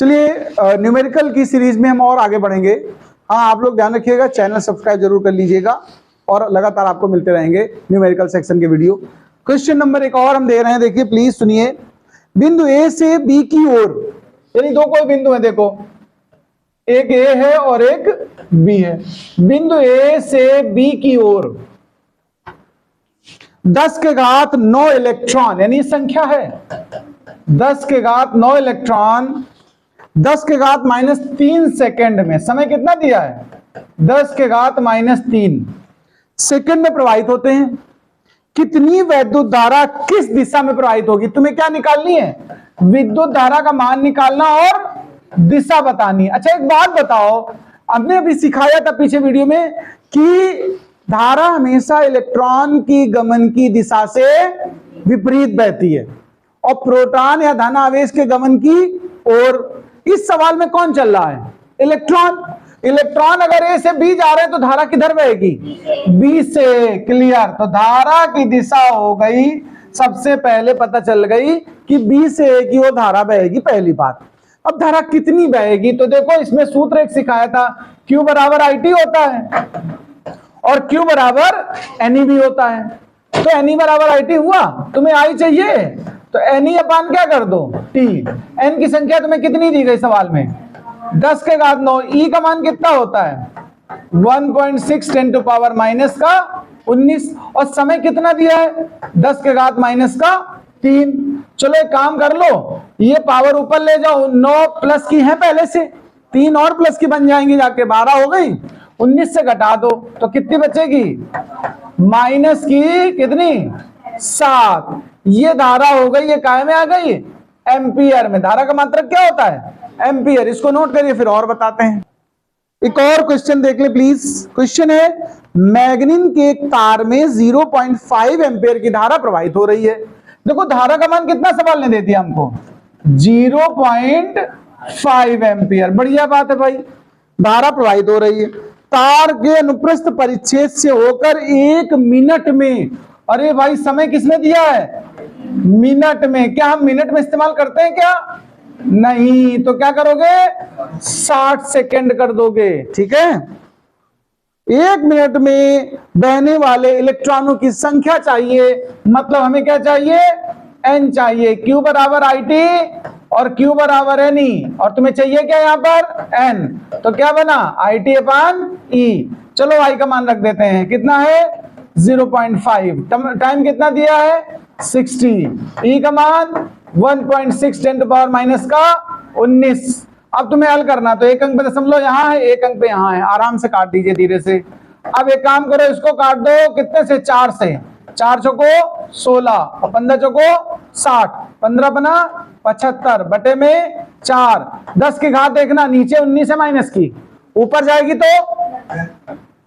चलिए न्यूमेरिकल की सीरीज में हम और आगे बढ़ेंगे। हाँ, आप लोग ध्यान रखिएगा, चैनल सब्सक्राइब जरूर कर लीजिएगा और लगातार आपको मिलते रहेंगे न्यूमेरिकल सेक्शन के वीडियो। क्वेश्चन नंबर एक और हम दे रहे हैं, देखिए प्लीज सुनिए। बिंदु ए से बी की ओर, यानी दो कोई बिंदु है, देखो एक ए है और एक बी है। बिंदु ए से बी की ओर 10 के घात 9 इलेक्ट्रॉन, यानी संख्या है 10 के घात 9 इलेक्ट्रॉन 10 के घात -3 सेकेंड में, समय कितना दिया है 10 के घात -3 सेकेंड में प्रवाहित होते हैं। कितनी विद्युत धारा किस दिशा में प्रवाहित होगी? तुम्हें क्या निकालनी है? विद्युत धारा का मान निकालना और दिशा बतानी। अच्छा एक बात बताओ, हमने अभी सिखाया था पीछे वीडियो में कि धारा हमेशा इलेक्ट्रॉन की गमन की दिशा से विपरीत बहती है और प्रोटॉन या धन आवेश के गमन की ओर। इस सवाल में कौन चल रहा है? इलेक्ट्रॉन। इलेक्ट्रॉन अगर ए से बी जा रहे हैं तो धारा किधर बहेगी? बी से। क्लियर। तो धारा की दिशा हो गई, सबसे पहले पता चल गई कि बी से ए की ओर धारा बहेगी, पहली बात। अब धारा कितनी बहेगी? तो देखो इसमें सूत्र एक सिखाया था, Q बराबर IT होता है और Q बराबर NE भी होता है। तो NE बराबर IT हुआ, तुम्हें I चाहिए तो NE अपान क्या कर दो T। N की संख्या तुम्हें कितनी दी गई सवाल में? 10 के घात 9। E का मान कितना होता है? 1.6 10 टू पावर माइनस का 19 और समय कितना दिया है? 10 के घात -3। चलो एक काम कर लो, ये पावर ऊपर ले जाओ, 9 प्लस की है पहले से, 3 और प्लस की बन जाएंगी जाके, 12 हो गई। 19 से घटा दो तो कितनी बचेगी? माइनस की कितनी? 7। ये धारा हो गई, ये काय में आ गई? एम्पियर में। धारा का मात्रक क्या होता है? एम्पियर। इसको नोट करिए, फिर और बताते हैं। एक और क्वेश्चन देख ले प्लीज। क्वेश्चन है, मैग्नीन के एक तार में 0.5 एम्पियर की धारा प्रवाहित हो रही है। देखो धारा का मान कितना सवाल ने दे दिया हमको? 0.5 एम्पियर। बढ़िया बात है भाई, धारा प्रवाहित हो रही है तार के अनुप्रस्थ परिच्छेद से होकर 1 मिनट में। अरे भाई समय किसने दिया है? मिनट में। क्या हम मिनट में इस्तेमाल करते हैं क्या? नहीं। तो क्या करोगे? 60 सेकेंड कर दोगे। ठीक है। 1 मिनट में बहने वाले इलेक्ट्रॉनों की संख्या चाहिए, मतलब हमें क्या चाहिए? N चाहिए। Q बराबर IT और Q बराबर NE, और तुम्हें चाहिए क्या यहाँ पर? N। तो क्या बना? IT upon E। चलो I का मान रख देते हैं, कितना है? 0.5। टाइम कितना दिया है? 60। E का मान 1.6 10 टू पावर माइनस का 19। अब तुम्हें हल करना, तो एक अंक पे दशमलव यहाँ है, एक अंक पे यहाँ है, आराम से काट दीजिए धीरे से। अब एक काम करो, इसको काट दो कितने से? 4 से। 4 चौको 16 और 15 चौको 60, 15 बना 75 बटे में 4। 10 की घात देखना, नीचे 19 है माइनस की, ऊपर जाएगी तो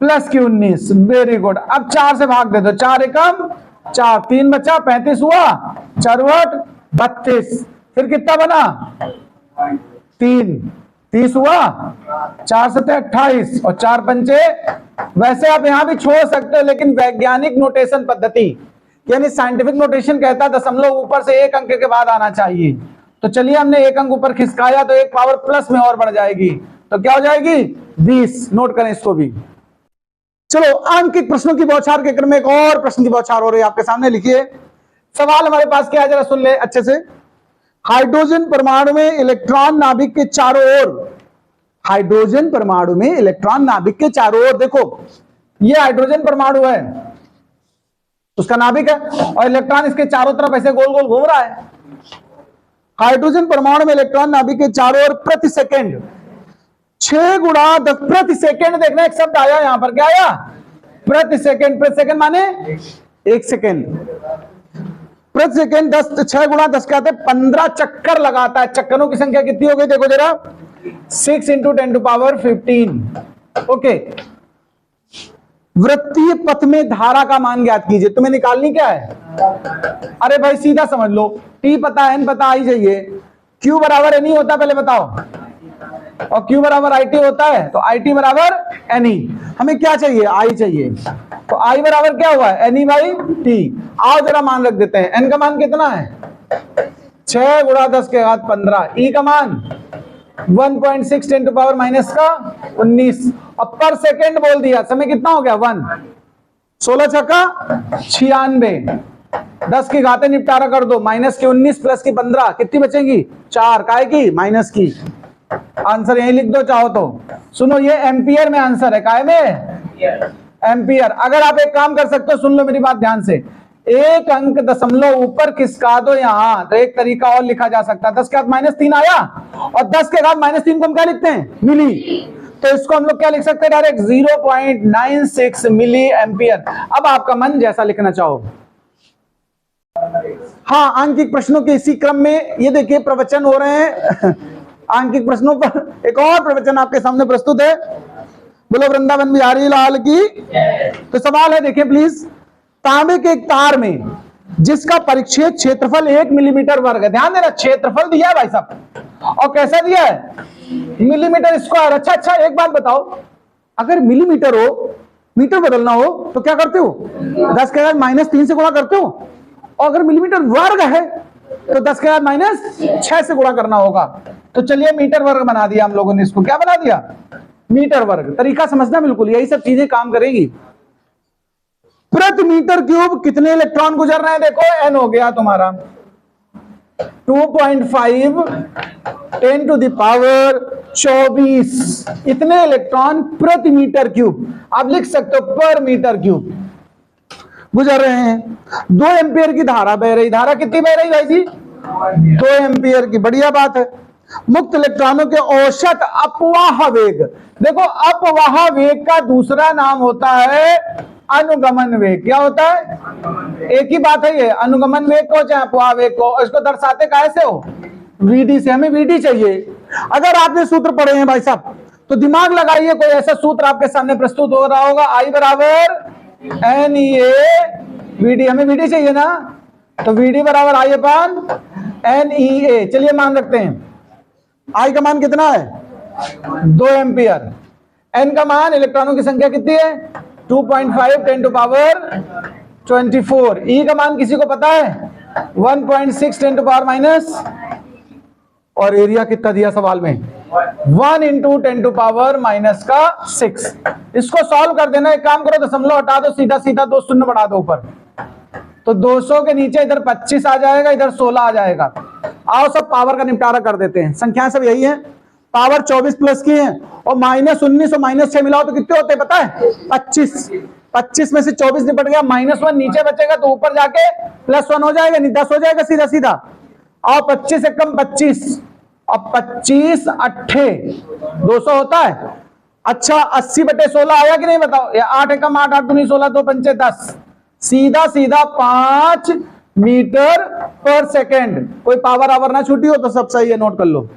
प्लस की 19। Very good. अब 4 से भाग दे दो, 4 एकम 4, 3 बचा, 35 हुआ, 4 32। फिर कितना बना? 3, 30 हुआ, 4 7 28 और 4 पंचे। वैसे आप यहां भी छोड़ सकते हो, लेकिन वैज्ञानिक नोटेशन पद्धति यानी साइंटिफिक नोटेशन कहता है दशमलव ऊपर से 1 अंक के बाद आना चाहिए। तो चलिए हमने 1 अंक ऊपर खिसकाया तो 1 पावर प्लस में और बढ़ जाएगी, तो क्या हो जाएगी? 20। नोट करें इसको भी। चलो अंकित प्रश्नों की बौछार के क्रम में एक और प्रश्न की बौछार हो रही है आपके सामने। लिखिए सवाल हमारे पास क्या है, जरा सुन ले अच्छे से। हाइड्रोजन परमाणु में इलेक्ट्रॉन नाभिक के चारों ओर, हाइड्रोजन परमाणु में इलेक्ट्रॉन नाभिक के चारों ओर, देखो ये हाइड्रोजन परमाणु है, उसका नाभिक है और इलेक्ट्रॉन इसके चारों तरफ ऐसे गोल गोल घूम रहा है। हाइड्रोजन परमाणु में इलेक्ट्रॉन नाभिक के चारों ओर प्रति सेकेंड 6 गुणा 10 प्रति सेकेंड। देखना एक शब्द आया यहां पर, क्या आया? प्रति सेकेंड। प्रति सेकेंड माने 1 सेकेंड। प्रति सेकेंड 6 गुणा 10 क्या आते हैं? 15 चक्कर लगाता है। चक्करों की संख्या कितनी हो गई देखो जरा? 6 × 10 टू पावर 15। ओके। वृत्तीय पथ में धारा का मान ज्ञात कीजिए। तुम्हें निकालनी क्या है? अरे भाई सीधा समझ लो, T पता, N पता, I चाहिए। Q बराबर NE होता है, पहले बताओ, और Q बराबर IT होता है, तो IT बराबर NE। हमें क्या चाहिए? I चाहिए। तो I बराबर क्या हुआ? NE by T। आओ जरा मान रख देते हैं। N का मान कितना है? 6 गुणा 10 के घात 15। E का मान 1.6 10 टू पावर माइनस का 19 और पर सेकेंड बोल दिया। समय कितना हो गया 1, 16 छक्का 96, 10 की घातें निपटारा कर दो, माइनस की 19 प्लस की 15 कितनी बचेंगी 4, काय की माइनस की। आंसर यही लिख दो चाहो तो। सुनो ये एम्पियर में आंसर है, काय में एम्पियर। अगर आप एक काम कर सकते हो, सुन लो मेरी बात ध्यान से, एक अंक दशमलव ऊपर खिसका दो यहां, तो एक तरीका और लिखा जा सकता है। 10 के बाद -3 आया और 10 के बाद -3 को हम क्या लिखते हैं मिली, तो इसको हम लोग क्या लिख सकते हैं डायरेक्ट 0.96 मिली एम्पियर। अब आपका मन जैसा लिखना चाहो। हाँ, आंकिक प्रश्नों के इसी क्रम में ये देखिए प्रवचन हो रहे हैं आंकिक प्रश्नों पर एक और प्रवचन आपके सामने प्रस्तुत है। बोलो वृंदावन बिहारी लाल की। तो सवाल है देखिए प्लीज, तांबे के एक तार में जिसका परिच्छेद क्षेत्रफल 1 मिलीमीटर वर्ग है, ध्यान देना क्षेत्रफल दिया है भाई साहब, और कैसा दिया है मिलीमीटर स्क्वायर। अच्छा एक बात बताओ, अगर मिलीमीटर हो मीटर बदलना हो तो क्या करते हो 10 के बाद -3 से गुणा करते हो, और अगर मिलीमीटर वर्ग है तो 10 के बाद -6 से गुणा करना होगा। तो चलिए मीटर वर्ग बना दिया हम लोगों ने, इसको क्या बना दिया मीटर वर्ग। तरीका समझना बिल्कुल, यही सब चीजें काम करेगी। प्रति मीटर क्यूब कितने इलेक्ट्रॉन गुजर रहे हैं, देखो n हो गया तुम्हारा 2.5 10 टू द पावर 24 इतने इलेक्ट्रॉन प्रति मीटर क्यूब, आप लिख सकते हो पर मीटर क्यूब गुजर रहे हैं। 2 एम्पियर की धारा बह रही, धारा कितनी बह रही भाई जी 2 एम्पियर की, बढ़िया बात है। मुक्त इलेक्ट्रॉनों के औसत अपवाह वेग, देखो अपवाह वेग का दूसरा नाम होता है अनुगमन वेग। क्या होता है, एक ही बात है ये, अनुगमन वेग को चाहे अपवाह वेग को, इसको दर्शाते कैसे हो वीडी से, हमें वीडी चाहिए। अगर आपने सूत्र पढ़े हैं भाई साहब तो दिमाग लगाइए, कोई ऐसा सूत्र आपके सामने प्रस्तुत हो रहा होगा, I बराबर NEA वीडी, हमें वीडी चाहिए ना, तो वीडी बराबर I अपन NEA। चलिए मान रखते हैं I का मान कितना है 2 एम्पियर, N का मान इलेक्ट्रॉनों की संख्या कितनी है 2.5 10 टू पावर 24, E का मान किसी को पता है 1.6 10 टू पावर माइनस, और एरिया कितना दिया सवाल में 1 इंटू 10 टू पावर माइनस का 6। इसको सॉल्व कर देना, एक काम करो दशमलव हटा दो, सीधा सीधा 2 शून्य बढ़ा दो ऊपर, तो 200 के नीचे इधर 25 आ जाएगा, इधर 16 आ जाएगा। आओ सब पावर का निपटारा कर देते हैं, संख्याएं सब यही है, पावर 24 प्लस की है, और -19 और -6 मिलाओ तो कितने होते हैं पता है 25, 25 में से 24 निपट गया, -1 नीचे बचेगा तो ऊपर जाके +1 हो जाएगा, नहीं 10 हो जाएगा सीधा सीधा। और 25 से कम 25 और 25 अट्ठे 200 होता है। अच्छा 80/16 आया कि नहीं बताओ, या 8 एकम 8 8 दूनी 16 2 पंचे 10, सीधा सीधा 5 मीटर पर सेकेंड। कोई पावर आवर ना छूटी हो तो सब सही है, नोट कर लो।